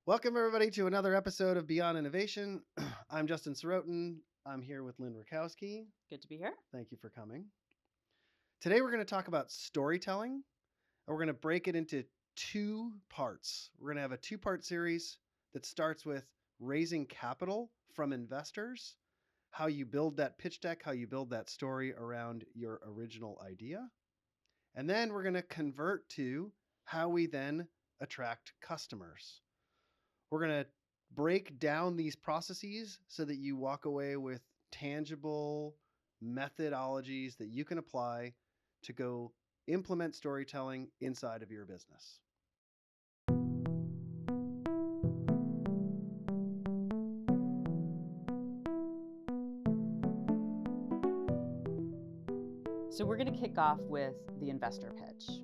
Welcome, everybody, to another episode of Beyond Innovation. I'm Justin Sirotin. I'm here with Lynn Rakowsky. Good to be here. Thank you for coming. Today, we're going to talk about storytelling, and we're going to break it into two parts. We're going to have a two-part series that starts with raising capital from investors, how you build that pitch deck, how you build that story around your original idea. And then we're going to convert to how we then attract customers. We're going to break down these processes so that you walk away with tangible methodologies that you can apply to go implement storytelling inside of your business. So we're going to kick off with the investor pitch.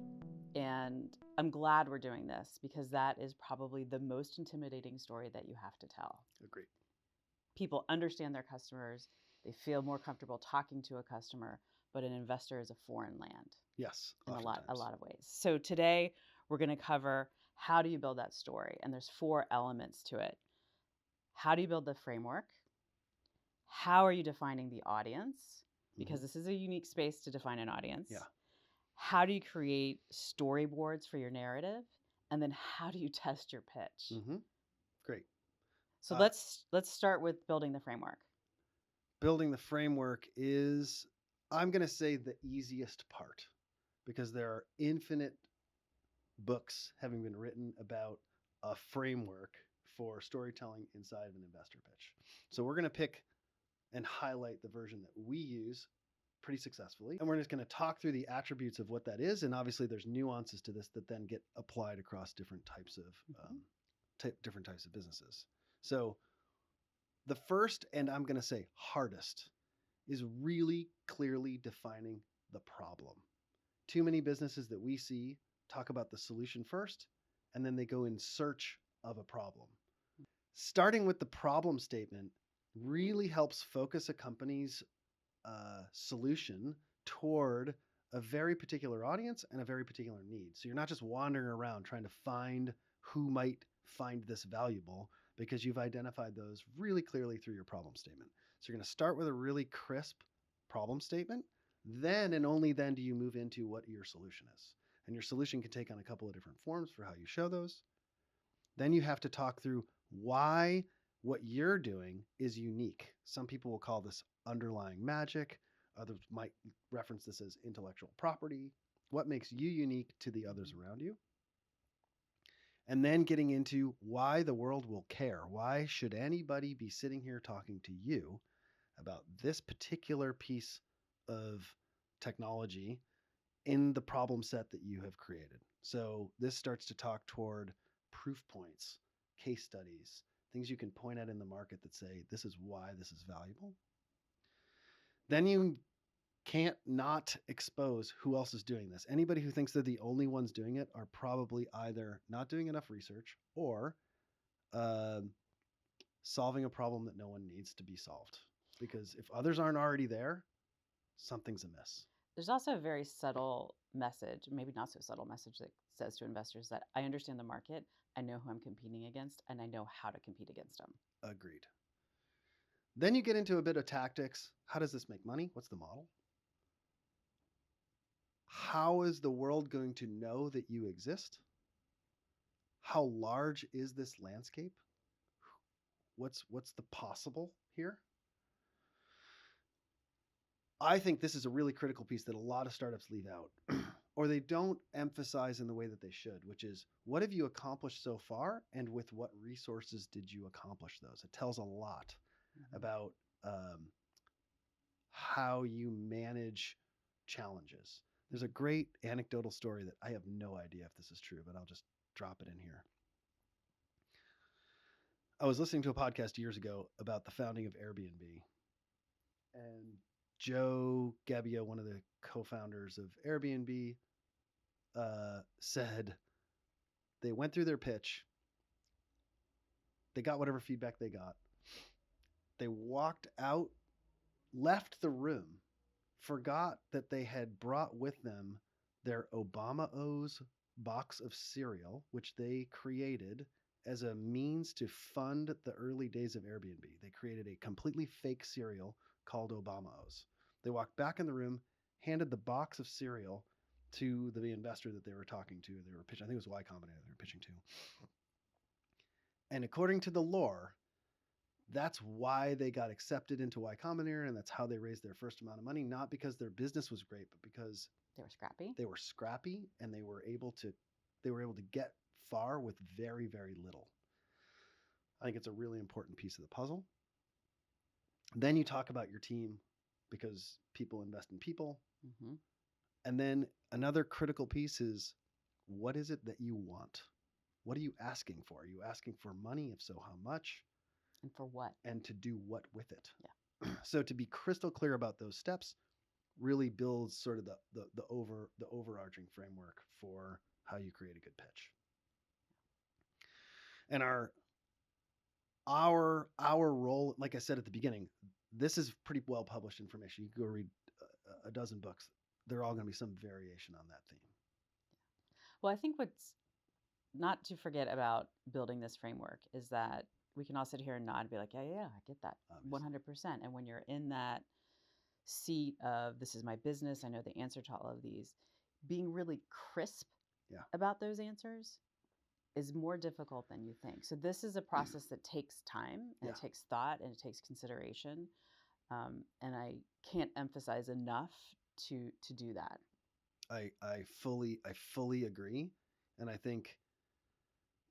And I'm glad we're doing this because that is probably the most intimidating story that you have to tell. Agreed. People understand their customers. They feel more comfortable talking to a customer, but an investor is a foreign land. Yes, in a lot of ways. So today we're going to cover how do you build that story? And there's 4 elements to it. How do you build the framework? How are you defining the audience? Because this is a unique space to define an audience. Yeah. How do you create storyboards for your narrative? And then how do you test your pitch? Great. So let's start with building the framework. Building the framework is, I'm going to say, the easiest part because there are infinite books having been written about a framework for storytelling inside of an investor pitch. So we're going to pick and highlight the version that we use pretty successfully. And we're just going to talk through the attributes of what that is. And obviously there's nuances to this that then get applied across different types of businesses. So the first, and I'm going to say hardest, is really clearly defining the problem. Too many businesses that we see talk about the solution first, and then they go in search of a problem. Starting with the problem statement really helps focus a company's solution toward a very particular audience and a very particular need. So you're not just wandering around trying to find who might find this valuable because you've identified those really clearly through your problem statement. So you're going to start with a really crisp problem statement. Then and only then do you move into what your solution is. And your solution can take on a couple of different forms for how you show those. Then you have to talk through why what you're doing is unique. Some people will call this underlying magic. Others might reference this as intellectual property. What makes you unique to the others around you? And then getting into why the world will care. Why should anybody be sitting here talking to you about this particular piece of technology in the problem set that you have created? So this starts to talk toward proof points, case studies, things you can point at in the market that say, this is why this is valuable. Then you can't not expose who else is doing this. Anybody who thinks they're the only ones doing it are probably either not doing enough research or solving a problem that no one needs to be solved. Because if others aren't already there, something's amiss. There's also a very subtle message, maybe not so subtle message, that says to investors that I understand the market, I know who I'm competing against, and I know how to compete against them. Agreed. Then you get into a bit of tactics. How does this make money? What's the model? How is the world going to know that you exist? How large is this landscape? What's the possible here? I think this is a really critical piece that a lot of startups leave out or they don't emphasize in the way that they should, which is what have you accomplished so far and with what resources did you accomplish those? It tells a lot about how you manage challenges. There's a great anecdotal story that I have no idea if this is true, but I'll just drop it in here. I was listening to a podcast years ago about the founding of Airbnb. And Joe Gabbio, one of the co-founders of Airbnb, said they went through their pitch. They got whatever feedback they got. They walked out, left the room, forgot that they had brought with them their Obama O's box of cereal, which they created as a means to fund the early days of Airbnb. They created a completely fake cereal called Obama-O's. They walked back in the room, handed the box of cereal to the investor that they were talking to. They were pitching, I think it was Y Combinator they were pitching to. And according to the lore, that's why they got accepted into Y Combinator, and that's how they raised their first amount of money. Not because their business was great, but because They were scrappy. they were scrappy and they were able to get far with very, very little. I think it's a really important piece of the puzzle. Then you talk about your team, because people invest in people. Mm-hmm. And then another critical piece is, what is it that you want? What are you asking for? Are you asking for money? If so, how much? And for what? And to do what with it? Yeah. So to be crystal clear about those steps really builds sort of the overarching framework for how you create a good pitch. And our role, like I said at the beginning, this is pretty well published information. You can go read a dozen books. They're all going to be some variation on that theme. Well, I think what's not to forget about building this framework is that we can all sit here and nod and be like, yeah, I get that. Obviously. 100%. And when you're in that seat of this is my business, I know the answer to all of these, being really crisp about those answers is more difficult than you think. So this is a process that takes time, and it takes thought, and it takes consideration. And I can't emphasize enough to do that. I fully agree. And I think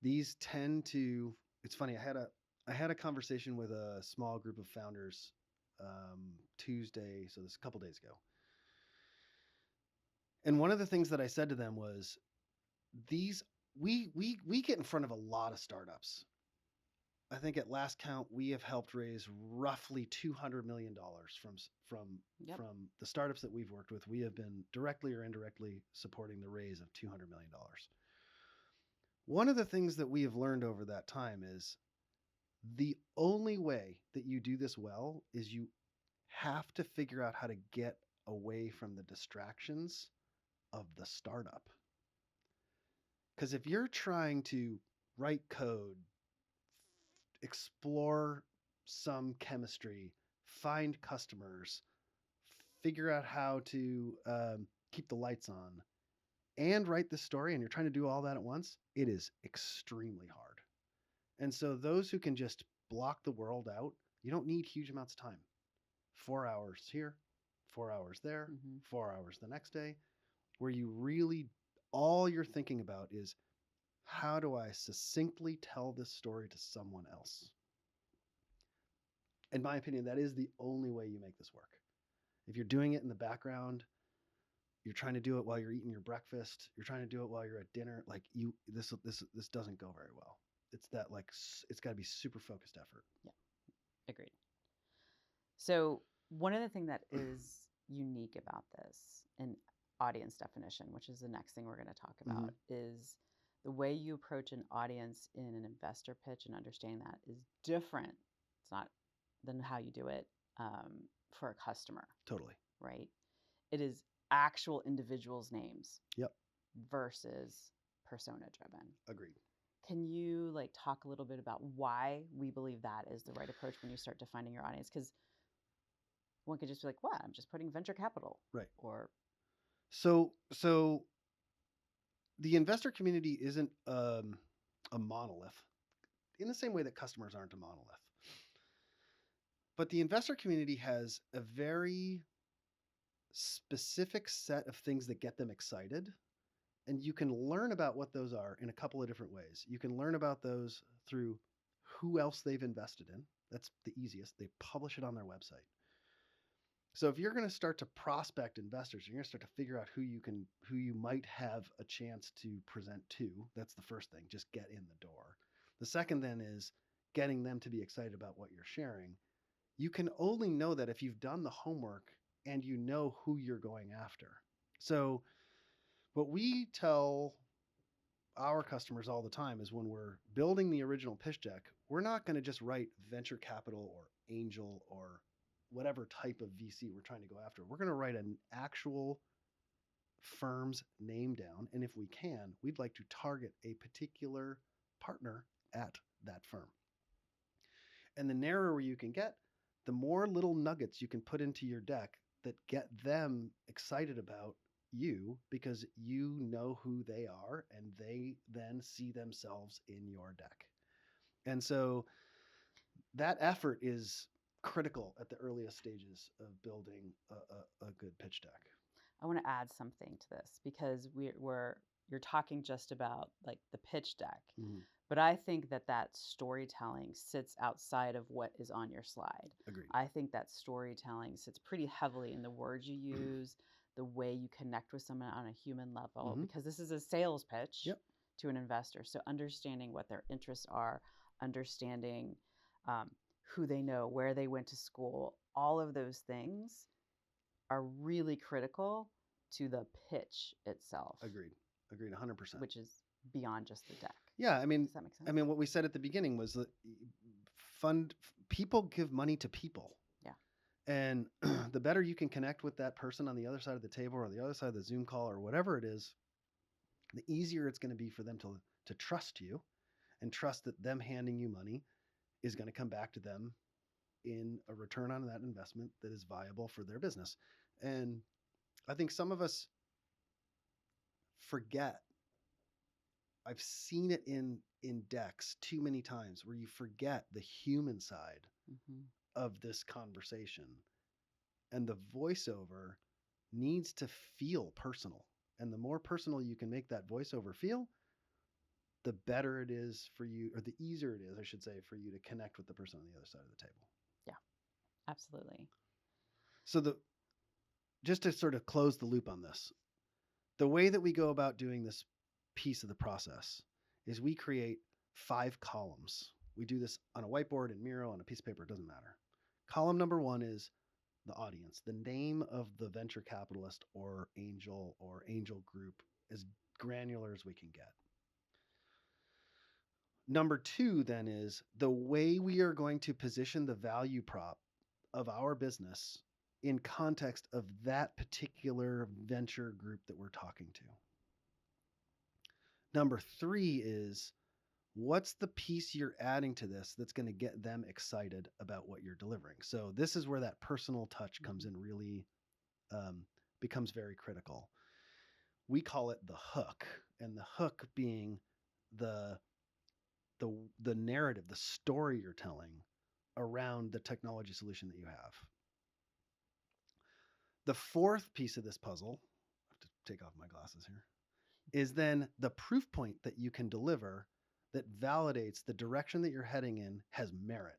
these tend to, it's funny, I had a conversation with a small group of founders Tuesday, so this is a couple days ago. And one of the things that I said to them was, we get in front of a lot of startups. I think at last count we have helped raise roughly $200 million from the startups that we've worked with. We have been directly or indirectly supporting the raise of $200 million. One of the things that we have learned over that time is the only way that you do this well is you have to figure out how to get away from the distractions of the startup. Because if you're trying to write code, explore some chemistry, find customers, figure out how to keep the lights on, and write the story, and you're trying to do all that at once, it is extremely hard. And so those who can just block the world out, you don't need huge amounts of time. 4 hours here, 4 hours there, 4 hours the next day, where you really, all you're thinking about is, how do I succinctly tell this story to someone else? In my opinion, that is the only way you make this work. If you're doing it in the background, you're trying to do it while you're eating your breakfast, you're trying to do it while you're at dinner, like this doesn't go very well. It's that, like, it's got to be super focused effort. Yeah, agreed. So one of the things that is unique about this in audience definition, which is the next thing we're going to talk about, is the way you approach an audience in an investor pitch, and understanding that is different. It's not than how you do it for a customer. Totally. Right? It is actual individuals' names. Yep. Versus persona driven. Agreed. Can you talk a little bit about why we believe that is the right approach when you start defining your audience? Because one could just be like, "Well, I'm just putting venture capital." Right. Or so the investor community isn't a monolith, in the same way that customers aren't a monolith. But the investor community has a very specific set of things that get them excited. And you can learn about what those are in a couple of different ways. You can learn about those through who else they've invested in. That's the easiest. They publish it on their website. So if you're going to start to prospect investors, you're going to start to figure out who you might have a chance to present to. That's the first thing. Just get in the door. The second then is getting them to be excited about what you're sharing. You can only know that if you've done the homework and you know who you're going after. So what we tell our customers all the time is, when we're building the original pitch deck, we're not going to just write venture capital or angel or whatever type of VC we're trying to go after. We're going to write an actual firm's name down. And if we can, we'd like to target a particular partner at that firm. And the narrower you can get, the more little nuggets you can put into your deck that get them excited about you because you know who they are and they then see themselves in your deck. And so that effort is critical at the earliest stages of building a good pitch deck. I want to add something to this because you're talking just about like the pitch deck, but I think that storytelling sits outside of what is on your slide. Agreed. I think that storytelling sits pretty heavily in the words you use, the way you connect with someone on a human level, because this is a sales pitch to an investor. So understanding what their interests are, understanding who they know, where they went to school, all of those things are really critical to the pitch itself. Agreed 100%. Which is beyond just the deck. Yeah, I mean, does that make sense? I mean, what we said at the beginning was that people give money to people. Yeah. And the better you can connect with that person on the other side of the table or the other side of the Zoom call or whatever it is, the easier it's going to be for them to trust you and trust that them handing you money is going to come back to them in a return on that investment that is viable for their business. And I think some of us forget. I've seen it in decks too many times where you forget the human side of this conversation. And the voiceover needs to feel personal. And the more personal you can make that voiceover feel, the better it is for you, or the easier it is, I should say, for you to connect with the person on the other side of the table. Yeah, absolutely. So just to sort of close the loop on this, the way that we go about doing this piece of the process is we create 5 columns. We do this on a whiteboard, in Miro, on a piece of paper, it doesn't matter. Column number 1 is the audience, the name of the venture capitalist or angel group, as granular as we can get. Number 2 then is the way we are going to position the value prop of our business in context of that particular venture group that we're talking to. Number 3 is what's the piece you're adding to this that's going to get them excited about what you're delivering. So this is where that personal touch comes in, really becomes very critical. We call it the hook, and the hook being the narrative, the story you're telling around the technology solution that you have. The 4th piece of this puzzle, I have to take off my glasses here, is then the proof point that you can deliver that validates the direction that you're heading in has merit.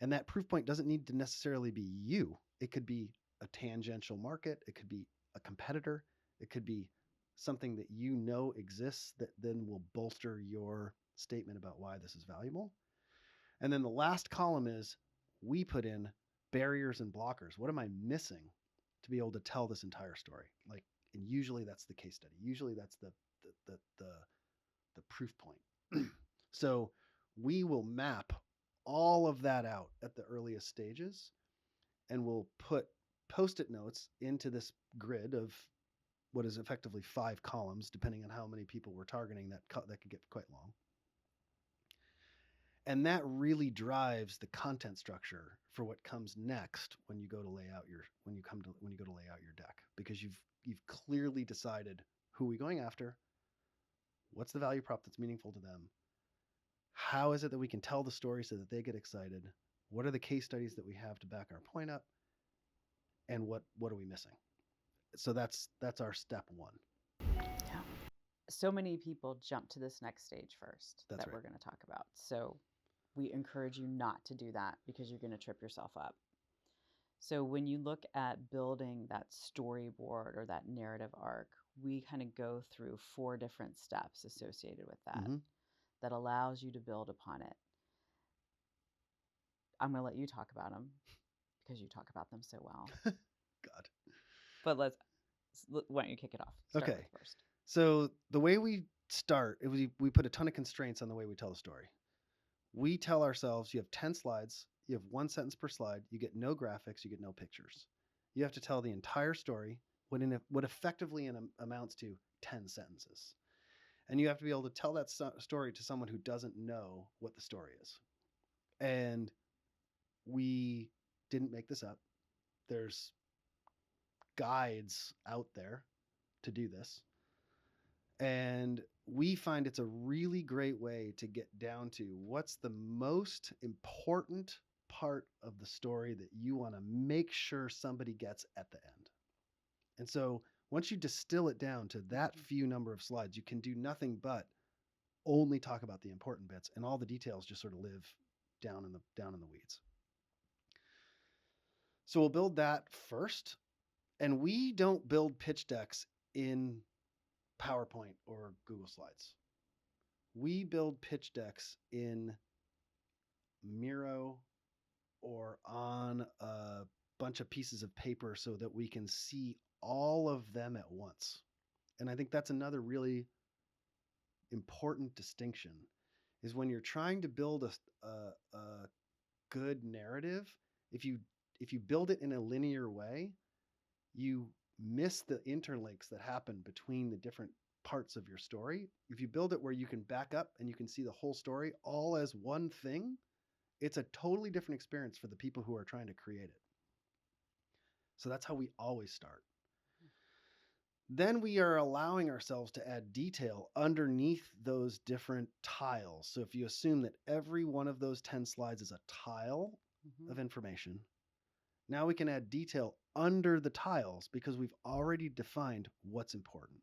And that proof point doesn't need to necessarily be you. It could be a tangential market. It could be a competitor. It could be something that you know exists that then will bolster your statement about why this is valuable. And then the last column is we put in barriers and blockers. What am I missing to be able to tell this entire story? And usually that's the case study. Usually that's the proof point. So we will map all of that out at the earliest stages, and we'll put Post-it notes into this grid of what is effectively 5 columns, depending on how many people we're targeting. That could get quite long. And that really drives the content structure for what comes next when you go to lay out your deck, because you've clearly decided who are we going after, what's the value prop that's meaningful to them, how is it that we can tell the story so that they get excited, what are the case studies that we have to back our point up, and what are we missing. So that's our step 1. Yeah. So many people jump to this next stage first That's right. We're going to talk about. So we encourage you not to do that because you're going to trip yourself up. So when you look at building that storyboard or that narrative arc, we kind of go through 4 different steps associated with that that allows you to build upon it. I'm going to let you talk about them because you talk about them so well. God. But why don't you kick it off? Start with first. So the way we start, we put a ton of constraints on the way we tell the story. We tell ourselves you have 10 slides, you have 1 sentence per slide, you get no graphics, you get no pictures. You have to tell the entire story, what effectively amounts to 10 sentences. And you have to be able to tell that story to someone who doesn't know what the story is. And we didn't make this up. There's guides out there to do this. And we find it's a really great way to get down to what's the most important part of the story that you want to make sure somebody gets at the end. And so once you distill it down to that few number of slides, you can do nothing but only talk about the important bits, and all the details just sort of live down in the weeds. So we'll build that first. And we don't build pitch decks in PowerPoint or Google Slides. We build pitch decks in Miro or on a bunch of pieces of paper so that we can see all of them at once. And I think that's another really important distinction, is when you're trying to build a good narrative, if you build it in a linear way, you miss the interlinks that happen between the different parts of your story. If you build it where you can back up and you can see the whole story all as one thing, it's a totally different experience for the people who are trying to create it. So that's how we always start. Then we are allowing ourselves to add detail underneath those different tiles. So if you assume that every one of those 10 slides is a tile of information, now we can add detail under the tiles because we've already defined what's important.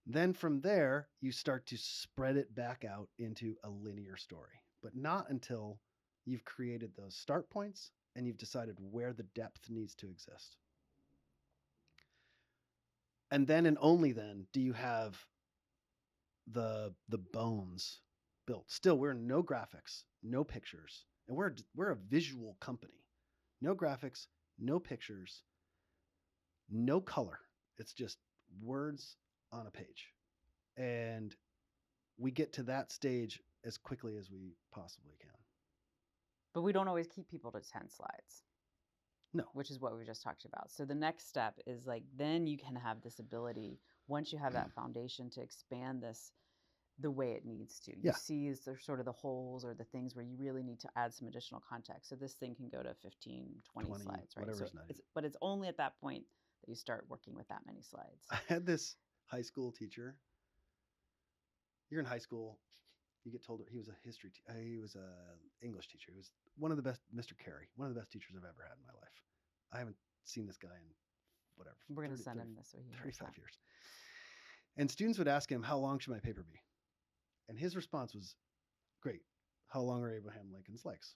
Then from there, you start to spread it back out into a linear story, but not until you've created those start points and you've decided where the depth needs to exist. And then and only then do you have the bones built. Still, we're no graphics, no pictures, and we're a visual company. No graphics, no pictures, no color. It's just words on a page. And we get to that stage as quickly as we possibly can. But we don't always keep people to 10 slides. No. Which is what we just talked about. So the next step is like, then you can have this ability, once you have that foundation, to expand this the way it needs to. You see is there sort of the holes or the things where you really need to add some additional context. So this thing can go to 15, 20 slides, right? So but it's only at that point that you start working with that many slides. I had this high school teacher. You're in high school. You get told he was a he was a English teacher. He was one of the best, Mr. Carey, one of the best teachers I've ever had in my life. I haven't seen this guy in whatever. We're going to send him this so he 35 years. And students would ask him, how long should my paper be? And his response was, great. How long are Abraham Lincoln's legs?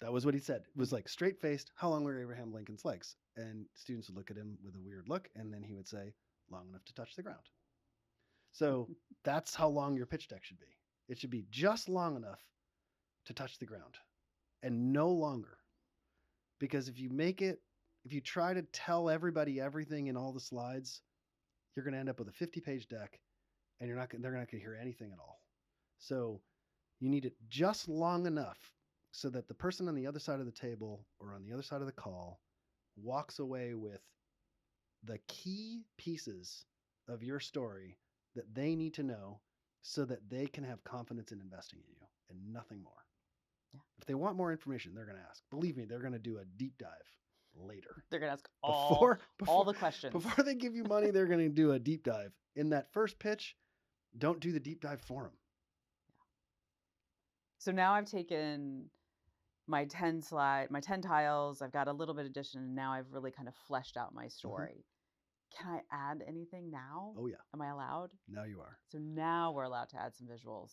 That was what he said. It was like straight-faced, how long were Abraham Lincoln's legs? And students would look at him with a weird look, and then he would say, long enough to touch the ground. So that's how long your pitch deck should be. It should be just long enough to touch the ground and no longer. Because if you try to tell everybody everything in all the slides, you're going to end up with a 50-page deck and they're not going to hear anything at all. So you need it just long enough so that the person on the other side of the table or on the other side of the call walks away with the key pieces of your story that they need to know so that they can have confidence in investing in you and nothing more. Yeah. If they want more information, they're going to ask. Believe me, they're going to do a deep dive later. They're going to ask all the questions. Before they give you money, they're going to do a deep dive. In that first pitch, don't do the deep dive for them. Yeah. So now I've taken my 10 tiles, I've got a little bit of addition, and now I've really kind of fleshed out my story. Can I add anything now? Oh, yeah. Am I allowed? Now you are. So now we're allowed to add some visuals.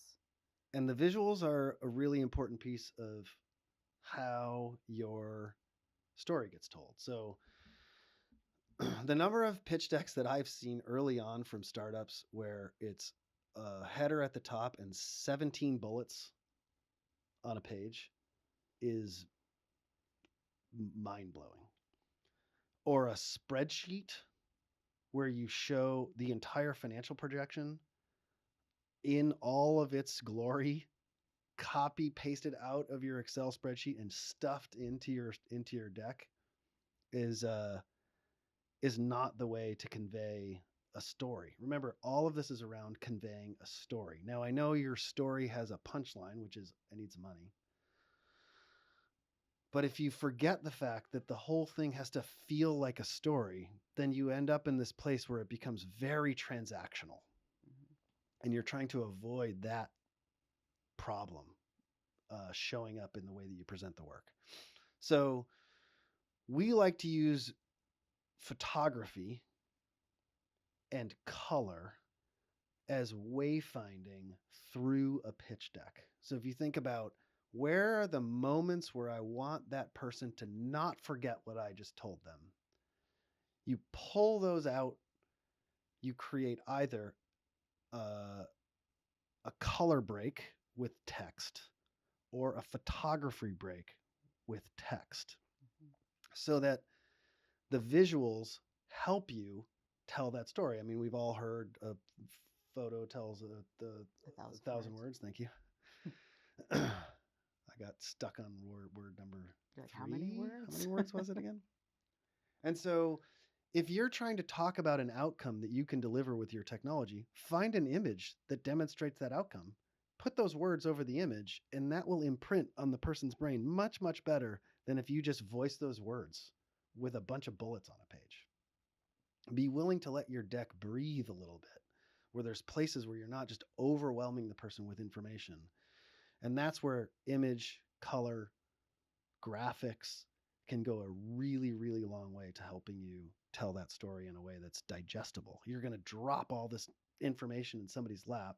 And the visuals are a really important piece of how your story gets told. So the number of pitch decks that I've seen early on from startups where it's a header at the top and 17 bullets on a page is mind-blowing. Or a spreadsheet where you show the entire financial projection in all of its glory, copy pasted out of your Excel spreadsheet and stuffed into your deck is not the way to convey a story. Remember, all of this is around conveying a story. Now, I know your story has a punchline, which is, I need some money. But if you forget the fact that the whole thing has to feel like a story, then you end up in this place where it becomes very transactional. And you're trying to avoid that problem showing up in the way that you present the work. So we like to use photography and color as wayfinding through a pitch deck. So if you think about where are the moments where I want that person to not forget what I just told them, you pull those out, you create either a color break with text or a photography break with text, so that the visuals help you tell that story. I mean, we've all heard a photo tells a thousand words. Thank you. I got stuck on word number You're like, 3. how many words? How many words was it again? And so if you're trying to talk about an outcome that you can deliver with your technology, find an image that demonstrates that outcome. Put those words over the image, and that will imprint on the person's brain much, much better than if you just voice those words with a bunch of bullets on a page. Be willing to let your deck breathe a little bit, where there's places where you're not just overwhelming the person with information. And that's where image, color, graphics can go a really, really long way to helping you tell that story in a way that's digestible. You're going to drop all this information in somebody's lap,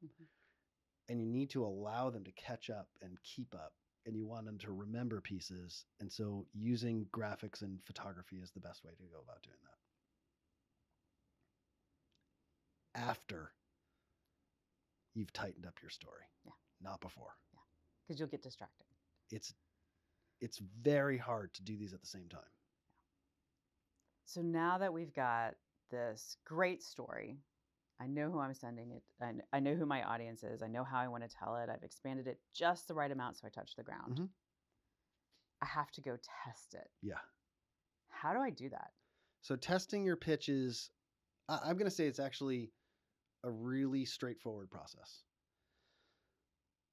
and you need to allow them to catch up and keep up, and you want them to remember pieces. And so using graphics and photography is the best way to go about doing that. After you've tightened up your story, not before. Yeah, because you'll get distracted. It's very hard to do these at the same time. So now that we've got this great story, I know who I'm sending it. I know who my audience is. I know how I want to tell it. I've expanded it just the right amount so I touch the ground. Mm-hmm. I have to go test it. Yeah. How do I do that? So testing your pitch is, I'm going to say it's actually a really straightforward process.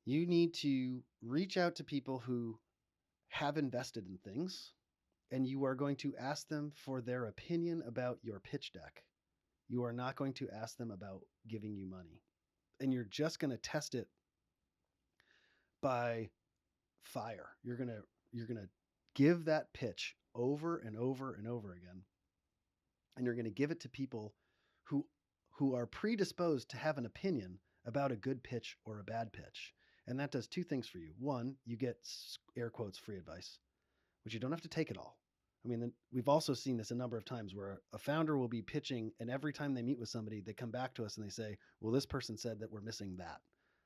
You need to reach out to people who have invested in things, and you are going to ask them for their opinion about your pitch deck. You are not going to ask them about giving you money. And you're just going to test it by fire. You're going to give that pitch over and over and over again. And you're going to give it to people who are predisposed to have an opinion about a good pitch or a bad pitch. And that does 2 things for you. One, you get air quotes free advice, which you don't have to take it all. I mean, we've also seen this a number of times where a founder will be pitching, and every time they meet with somebody, they come back to us and they say, well, this person said that we're missing that.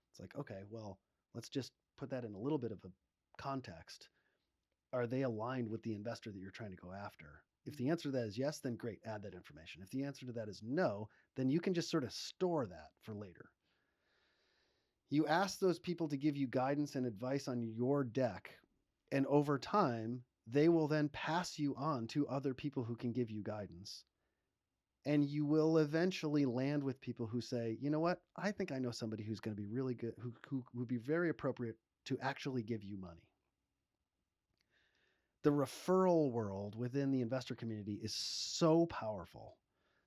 It's like, okay, well, let's just put that in a little bit of a context. Are they aligned with the investor that you're trying to go after? If the answer to that is yes, then great, add that information. If the answer to that is no, then you can just sort of store that for later. You ask those people to give you guidance and advice on your deck, and over time, they will then pass you on to other people who can give you guidance. And you will eventually land with people who say, you know what, I think I know somebody who's going to be really good, who would be very appropriate to actually give you money. The referral world within the investor community is so powerful.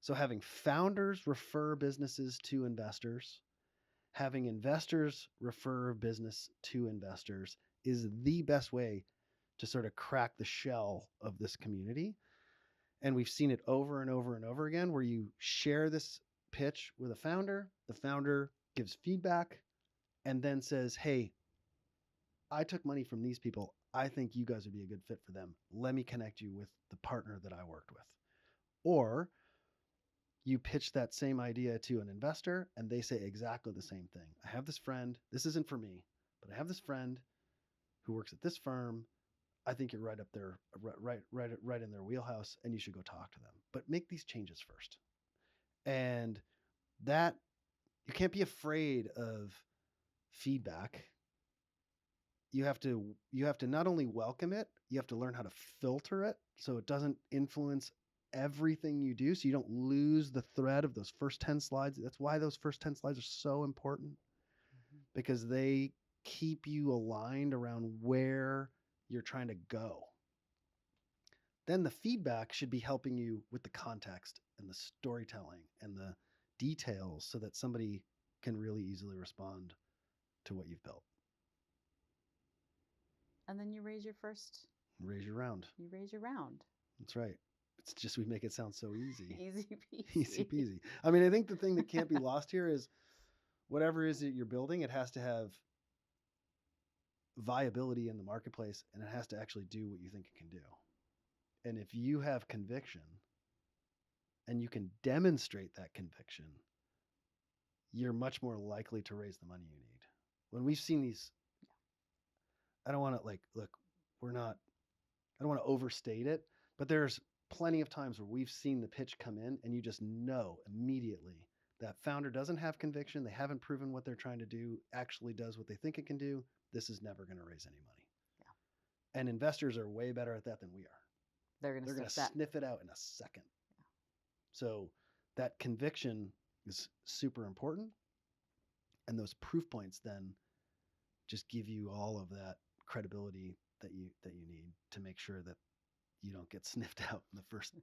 So having founders refer businesses to investors, having investors refer business to investors is the best way to sort of crack the shell of this community. And we've seen it over and over and over again, where you share this pitch with a founder, the founder gives feedback and then says, hey, I took money from these people. I think you guys would be a good fit for them. Let me connect you with the partner that I worked with. Or you pitch that same idea to an investor and they say exactly the same thing. I have this friend, this isn't for me, but I have this friend who works at this firm. I think you're right up there, right in their wheelhouse, and you should go talk to them. But make these changes first. And that, you can't be afraid of feedback. You have to not only welcome it, you have to learn how to filter it so it doesn't influence everything you do so you don't lose the thread of those first 10 slides. That's why those first 10 slides are so important, because they keep you aligned around where you're trying to go. Then the feedback should be helping you with the context and the storytelling and the details so that somebody can really easily respond to what you've built. And then you raise your first. Raise your round. You raise your round. That's right. It's just we make it sound so easy. Easy peasy. Easy peasy. I mean, I think the thing that can't be lost here is whatever it is that you're building, it has to have viability in the marketplace, and it has to actually do what you think it can do. And if you have conviction and you can demonstrate that conviction, you're much more likely to raise the money you need. When we've seen these, I don't want to look, I don't want to overstate it, but there's plenty of times where we've seen the pitch come in and you just know immediately that founder doesn't have conviction. They haven't proven what they're trying to do actually does what they think it can do. This is never going to raise any money. Yeah. And investors are way better at that than we are. They're going to sniff it out in a second. Yeah. So that conviction is super important. And those proof points then just give you all of that credibility that you need to make sure that you don't get sniffed out in the first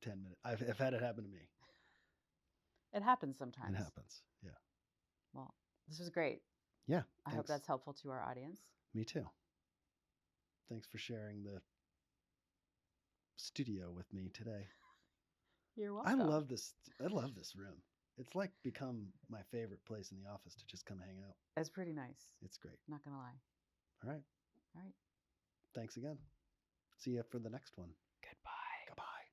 10 minutes. I've had it happen to me. It happens sometimes. It happens. Yeah. Well, this was great. Yeah. I hope that's helpful to our audience. Me too. Thanks for sharing the studio with me today. You're welcome. I love this room. It's like become my favorite place in the office to just come hang out. It's pretty nice. It's great. Not going to lie. All right. Thanks again. See you for the next one. Goodbye. Goodbye.